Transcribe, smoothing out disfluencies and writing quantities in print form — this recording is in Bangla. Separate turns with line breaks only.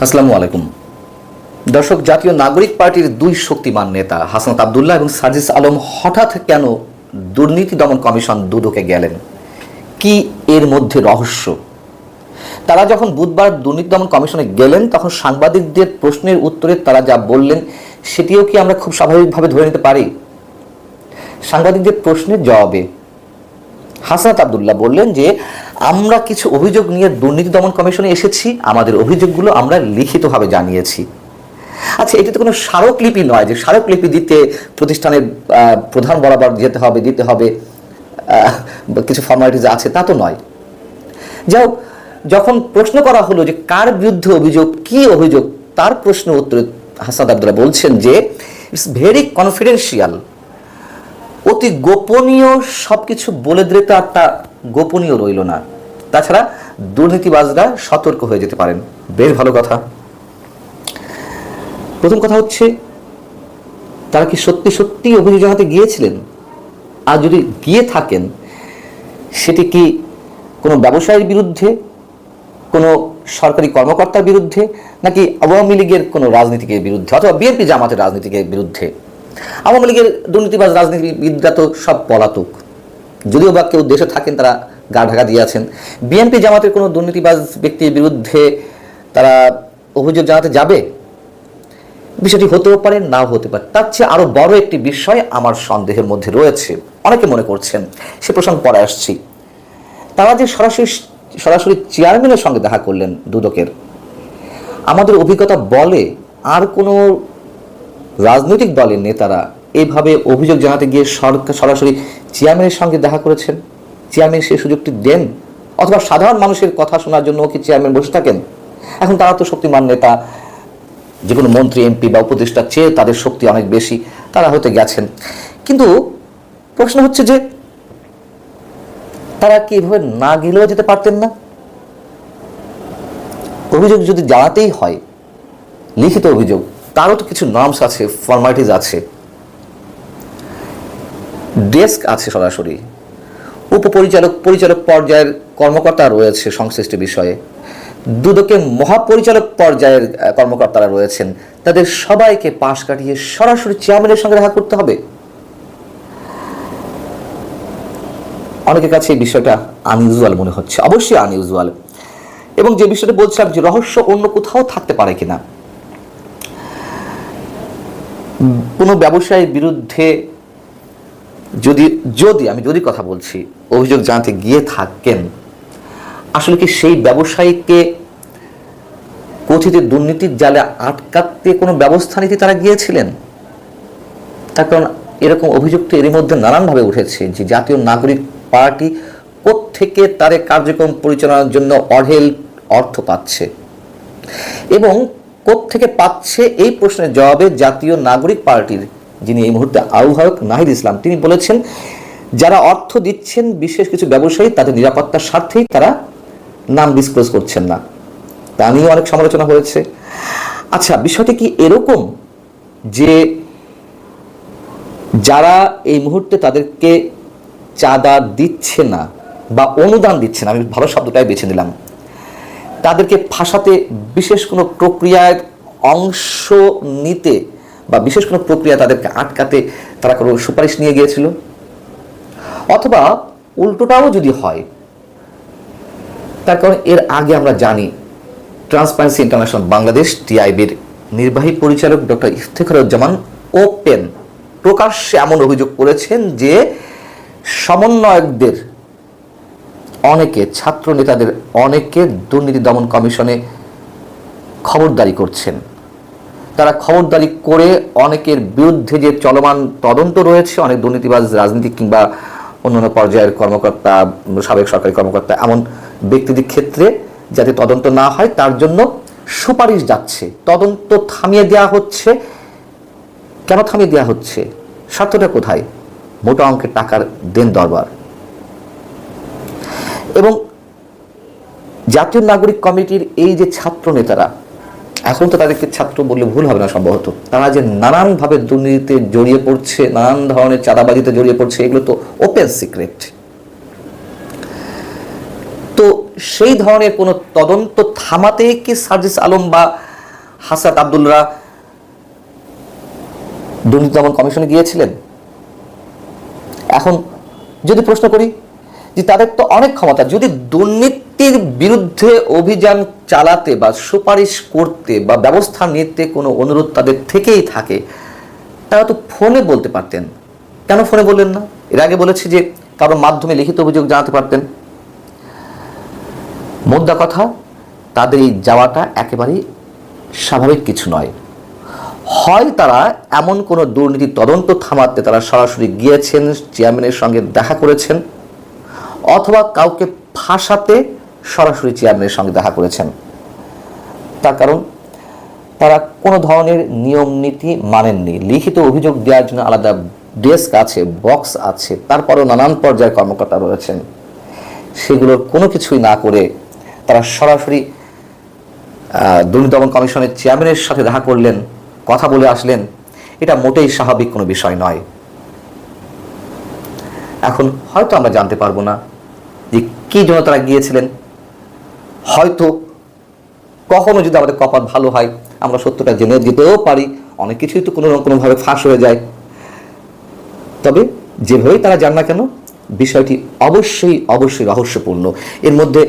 আসসালামু আলাইকুম দর্শক, জাতীয় নাগরিক পার্টির দুই শক্তিমান নেতা হাসনাত আব্দুল্লাহ এবং সার্জিস আলম হঠাৎ কেন দুর্নীতি দমন কমিশন দুদকে গেলেন? কি এর মধ্যে রহস্য? তারা যখন বুধবার দুর্নীতি দমন কমিশনে গেলেন তখন সাংবাদিকদের প্রশ্নের উত্তরে তারা যা বললেন সেটিও কি আমরা খুব স্বাভাবিকভাবে ধরে নিতে পারি? সাংবাদিকদের প্রশ্নের জবাবে হাসনাত আব্দুল্লাহ বললেন যে আমরা কিছু অভিযোগ নিয়ে দুর্নীতি দমন কমিশনে এসেছি, আমাদের অভিযোগগুলো আমরা লিখিতভাবে জানিয়েছি। আচ্ছা, এটা তো কোনো স্মারকলিপি নয় যে স্মারকলিপি দিতে প্রতিষ্ঠানের প্রধান বরাবর দিতে হবে কিছু ফর্মালিটিজ আছে, তা তো নয়। যাও, যখন প্রশ্ন করা হলো যে কার বিরুদ্ধে অভিযোগ, কি অভিযোগ, তার প্রশ্ন উত্তরে হাসনাত আব্দুল্লাহ বলছেন যে ইটস ভেরি কনফিডেন্সিয়াল, অতি গোপনীয়, সবকিছু বলে দিলে তো একটা গোপনীয় রইল না। তাছাড়া দুর্নীতিবাজরা সতর্ক হয়ে যেতে পারেন। বেশ ভালো কথা। প্রথম কথা হচ্ছে, তারা কি সত্যি সত্যি অভিযোগ জানাতে গিয়েছিলেন? আর যদি গিয়ে থাকেন সেটি কি কোনো ব্যবসায়ীর বিরুদ্ধে, কোনো সরকারি কর্মকর্তার বিরুদ্ধে, নাকি আওয়ামী লীগের কোনো রাজনীতিকের বিরুদ্ধে, অথবা বিএনপি জামাতের রাজনীতিকের বিরুদ্ধে? আওয়ামী লীগের দুর্নীতিবাজ রাজনীতিবিদরা তো সব পলাতক, যদিও বা কেউ দেশে থাকেন তারা গা ঢাকা দিয়ে আছেন। বিএনপি জামাতের কোনো দুর্নীতিবাজ ব্যক্তির বিরুদ্ধে তারা অভিযোগ জানাতে যাবে? বিষয়টি হতেও পারে, নাও হতে পারে। তার চেয়ে আরও বড় একটি বিষয় আমার সন্দেহের মধ্যে রয়েছে, অনেকে মনে করছেন, সে প্রসঙ্গ পরে আসছি। তারা যে সরাসরি চেয়ারম্যানের সঙ্গে দেখা করলেন দুদকের, আমাদের অভিজ্ঞতা বলে আর কোনো রাজনৈতিক দলের নেতারা এইভাবে অভিযোগ জানাতে গিয়ে সরাসরি চেয়ারম্যানের সঙ্গে দেখা করেছেন? চেয়ারম্যান সেই সুযোগটি দেন? অথবা সাধারণ মানুষের কথা শোনার জন্য কি চেয়ারম্যান বসে থাকেন? এখন তারা তো শক্তিমান নেতা, যে কোনো মন্ত্রী, এমপি বা উপদেষ্টার চেয়ে তাদের শক্তি অনেক বেশি, তারা হতে গেছেন। কিন্তু প্রশ্ন হচ্ছে যে তারা কি এভাবে না গেলেও যেতে পারতেন না? অভিযোগ যদি জানাতেই হয়, লিখিত অভিযোগ, তারও তো কিছু নর্মস আছে, ফর্মালিটিজ আছে, ডেস্ক আছে, সরাসরি উপপরিচালক, পরিচালক পর্যায়ের কর্মকর্তা রয়েছে সংশ্লিষ্ট বিষয়ে, দুদকের মহাপরিচালক পর্যায়ের কর্মকর্তারা রয়েছেন, তাদের সবাইকে পাশ কাটিয়ে সরাসরি চেয়ারম্যানের সঙ্গে দেখা করতে হবে? অনেকের কাছে এই বিষয়টা আনইউজুয়াল মনে হচ্ছে, অবশ্যই আনইউজুয়াল। এবং যে বিষয়টা বলছিলাম যে রহস্য অন্য কোথাও থাকতে পারে কিনা, কোনো ব্যবসায়ীর বিরুদ্ধে যদি কথা বলছি, অভিযোগ জানাতে গিয়ে থাকেন, আসলে কি সেই ব্যবসায়ীকে কথিত দুর্নীতির জালে আটকাতে কোনো ব্যবস্থা নিতে তারা গিয়েছিলেন? তার কারণ এরকম অভিযোগ তো এর মধ্যে নানানভাবে উঠেছে যে জাতীয় নাগরিক পার্টি কোত্থেকে তার কার্যক্রম পরিচালনার জন্য অঢেল অর্থ পাচ্ছে, এবং কোত্থেকে পাচ্ছে এই প্রশ্নের জবাবে জাতীয় নাগরিক পার্টির যিনি এই মুহূর্তে আহ্বায়ক নাহিদ ইসলাম, তিনি বলেছেন যারা অর্থ দিচ্ছেন বিশেষ কিছু ব্যবসায়ী, তাদের নিরাপত্তার স্বার্থেই তারা নাম ডিসক্লোজ করছেন না। তা নিয়ে অনেক সমালোচনা হয়েছে। আচ্ছা, বিষয়টি কি এরকম যে যারা এই মুহূর্তে তাদেরকে চাঁদা দিচ্ছে না বা অনুদান দিচ্ছে না, আমি ভালো শব্দটাই বেছে নিলাম, তাদেরকে ফাঁসাতে বিশেষ কোনো প্রক্রিয়ার অংশ নিতে বা বিশেষ কোনো প্রক্রিয়া তাদেরকে আটকাতে তারা কোনো সুপারিশ নিয়ে গিয়েছিল? অথবা উল্টোটাও যদি হয়, তার কারণ এর আগে আমরা জানি ট্রান্সপারেন্সি ইন্টারন্যাশনাল বাংলাদেশ টিআইবির নির্বাহী পরিচালক ডক্টর ইফতেখারুজ্জামান ওপেন প্রকাশ্যে এমন অভিযোগ করেছেন যে সমন্বয়কদের অনেকে, ছাত্র নেতাদের অনেকে দুর্নীতি দমন কমিশনে খবরদারি করছেন। তারা খবরদারি করে অনেকের বিরুদ্ধে যে চলমান তদন্ত রয়েছে, অনেক দুর্নীতিবাজ রাজনীতিক কিংবা অন্যান্য পর্যায়ের কর্মকর্তা, সাবেক সরকারি কর্মকর্তা, এমন ব্যক্তিদের ক্ষেত্রে যাতে তদন্ত না হয় তার জন্য সুপারিশ যাচ্ছে, তদন্ত থামিয়ে দেওয়া হচ্ছে। কেন থামিয়ে দেওয়া হচ্ছে? স্বার্থটা কোথায়? মোটা অঙ্কের টাকার দেন দরবার। এবং জাতীয় নাগরিক কমিটির এই যে ছাত্র নেতারা, এখন তো তাদেরকে ছাত্র বললে ভুল হবে না সম্ভবত, তারা যে নানানভাবে দুর্নীতিতে জড়িয়ে পড়ছে, নানান ধরনের চাঁদাবাজিতে জড়িয়ে পড়ছে, এগুলো তো ওপেন সিক্রেট। তো সেই ধরনের কোনো তদন্ত থামাতে কি সার্জিস আলম বা হাসরাত আব্দুল্লাহ দুর্নীতি দমন কমিশনে গিয়েছিলেন? এখন যদি প্রশ্ন করি যে তাদের তো অনেক ক্ষমতা, যদি দুর্নীতির বিরুদ্ধে অভিযান চালাতে বা সুপারিশ করতে বা ব্যবস্থা নিতে কোনো অনুরোধ তাদের থেকেই থাকে, তারা তো ফোনে বলতে পারতেন। কেন ফোনে বললেন না? এর আগে বলেছি যে কারোর মাধ্যমে লিখিত অভিযোগ জানাতে পারতেন। মোদ্দা কথা, তাদের এই যাওয়াটা একেবারেই স্বাভাবিক কিছু নয়। হয় তারা এমন কোনো দুর্নীতি তদন্ত থামাতে তারা সরাসরি গিয়েছেন, চেয়ারম্যানের সঙ্গে দেখা করেছেন, অথবা কাউকে ফাঁসাতে সরাসরি চেয়ারম্যানের সঙ্গে দেখা করেছেন। তার কারণ তারা কোনো ধরনের নিয়ম নীতি মানেননি। লিখিত অভিযোগ দেওয়ার জন্য আলাদা ডেস্ক আছে, বক্স আছে, তারপরেও নানান পর্যায়ের কর্মকর্তা রয়েছেন। সেগুলোর কোনো কিছুই না করে তারা সরাসরি দুর্নীতি দমন কমিশনের চেয়ারম্যানের সাথে দেখা করলেন, কথা বলে আসলেন। এটা মোটেই স্বাভাবিক কোনো বিষয় নয়। এখন হয়তো আমরা জানতে পারবো না যে কী জন্য তারা গিয়েছিলেন। হয়তো কখনো যদি আমাদের কপাল ভালো হয় আমরা সত্যটা জেনে যেতেও পারি। অনেক কিছুই তো কোনোভাবে ফাঁস হয়ে যায়। তবে যেভাবেই তারা যান না কেন, বিষয়টি অবশ্যই রহস্যপূর্ণ। এর মধ্যে